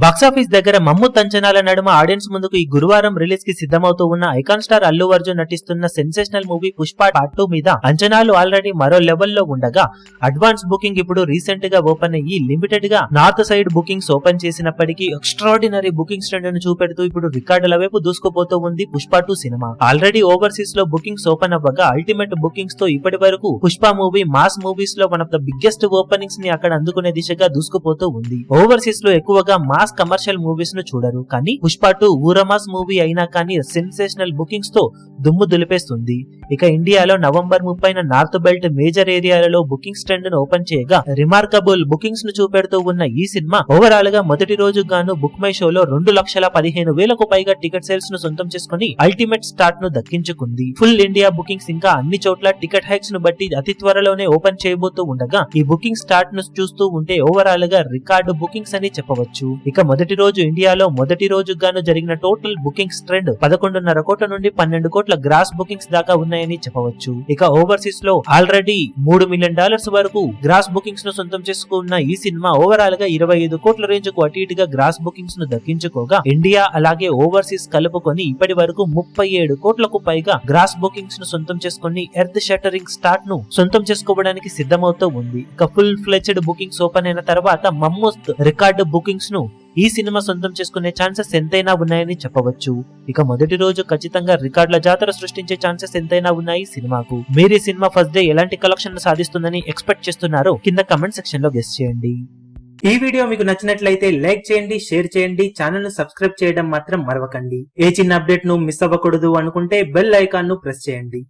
Box office దగ్గర మమ్ముత్ అంచనాల నడుమ ఆడియన్స్ ముందుకు ఈ గురువారం రిలీజ్ కి సిద్ధమవుతూ ఉన్న ఐకాన్ స్టార్ అల్లు అర్జున్ నటిస్తున్న సెన్సేషనల్ మూవీ పుష్ప పార్ట్ 2 మీద అంచనాలు ఆల్రెడీ మరో లెవెల్లో ఉండగా అడ్వాన్స్ బుకింగ్ ఇప్పుడు రీసెంట్ గా ఓపెన్ అయ్యి లిమిటెడ్ గా నార్త్ సైడ్ బుకింగ్స్ ఓపెన్ చేసినప్పటికీ ఎక్స్ట్రాడినరీ బుకింగ్స్ ట్రెండ్ ను చూపెడుతూ ఇప్పుడు రికార్డుల వైపు దూసుకుపోతూ ఉంది పుష్ప 2 సినిమా. ఆల్రెడీ ఓవర్సీస్ లో బుకింగ్స్ ఓపెన్ అవ్వగా అల్టిమేట్ బుకింగ్స్ తో ఇప్పటి వరకు పుష్ప మూవీ మాస్ మూవీస్ లో one of the biggest openings ని అక్కడ అందుకునే దిశగా దూసుకుపోతూ ఉంది. ఓవర్సీస్ లో ఎక్కువగా మాస్ కమర్షియల్ మూవీస్ ను చూడరు, కానీ పుష్ప 2 ఊరమాస్ మూవీ అయినా కానీ సెన్సేషనల్ బుకింగ్స్ తో దుమ్ము దులిపేస్తుంది. ఇక ఇండియాలో నవంబర్ 30న నార్త్ బెల్ట్ మేజర్ ఏరియాలలో బుకింగ్స్ ట్రెండ్ ను ఓపెన్ చేయగా రిమార్కబుల్ బుకింగ్స్ ను చూపెడుతూ ఉన్న ఈ సినిమా ఓవరాల్ గా మొదటి రోజు గాను బుక్ మై షోలో 2,15,000కు పైగా టికెట్ సేల్స్ ను సొంతం చేసుకుని అల్టిమేట్ స్టార్ట్ ను దక్కించుకుంది. ఫుల్ ఇండియా బుకింగ్స్ ఇంకా అన్ని చోట్ల టికెట్ హైక్స్ ను బట్టి అతి త్వరలోనే ఓపెన్ చేయబోతూ ఉండగా ఈ బుకింగ్ స్టార్ట్ ను చూస్తూ ఉంటే ఓవరాల్ గా రికార్డు బుకింగ్స్ అని చెప్పవచ్చు. ఇక మొదటి రోజు ఇండియాలో మొదటి రోజు గాను జరిగిన టోటల్ బుకింగ్స్ ట్రెండ్ 11.5 కోట్ల నుండి 12 కోట్ల గ్రాస్ బుకింగ్స్ దాకా ఉన్నాయని చెప్పవచ్చు. ఇక ఓవర్సీస్ లో ఆల్రెడీ $3 మిలియన్ వరకు గ్రాస్ బుకింగ్స్ ను సొంతం చేసుకున్న ఈ సినిమా ఓవరాల్ గా 25 కోట్ల రేంజ్ కు అటు ఇటుగా గ్రాస్ బుకింగ్స్ ను దక్కించుకోగా ఇండియా అలాగే ఓవర్సీస్ కలుపుకొని ఇప్పటి వరకు 37 కోట్లకు పైగా గ్రాస్ బుకింగ్స్ ను సొంతం చేసుకుని ఎర్త్ షట్టరింగ్ స్టార్ట్ ను సొంతం చేసుకోవడానికి సిద్ధమవుతూ ఉంది. ఇక ఫుల్ ఫ్లెడ్జ్డ్ బుకింగ్స్ ఓపెన్ అయిన తర్వాత మమ్మోస్ట్ రికార్డు బుకింగ్స్ ను ఈ సినిమా సొంతం చేసుకునే ఛాన్సెస్ ఎంతైనా ఉన్నాయని చెప్పవచ్చు. ఇక మొదటి రోజు ఖచ్చితంగా రికార్డుల జాతర సృష్టించే ఛాన్సెస్ ఎంతైనా ఉన్నాయి సినిమాకు. మీరు ఈ సినిమా ఫస్ట్ డే ఎలాంటి కలెక్షన్ సాధిస్తుందని ఎక్స్పెక్ట్ చేస్తున్నారో కింద కమెంట్ సెక్షన్ లో గెస్ చేయండి. ఈ వీడియో మీకు నచ్చినట్లయితే లైక్ చేయండి, షేర్ చేయండి, ఛానల్ ను సబ్స్క్రైబ్ చేయడం మాత్రం మరవకండి. ఏ చిన్న అప్డేట్ ను మిస్ అవ్వకూడదు అనుకుంటే బెల్ ఐకాన్ ను ప్రెస్ చేయండి.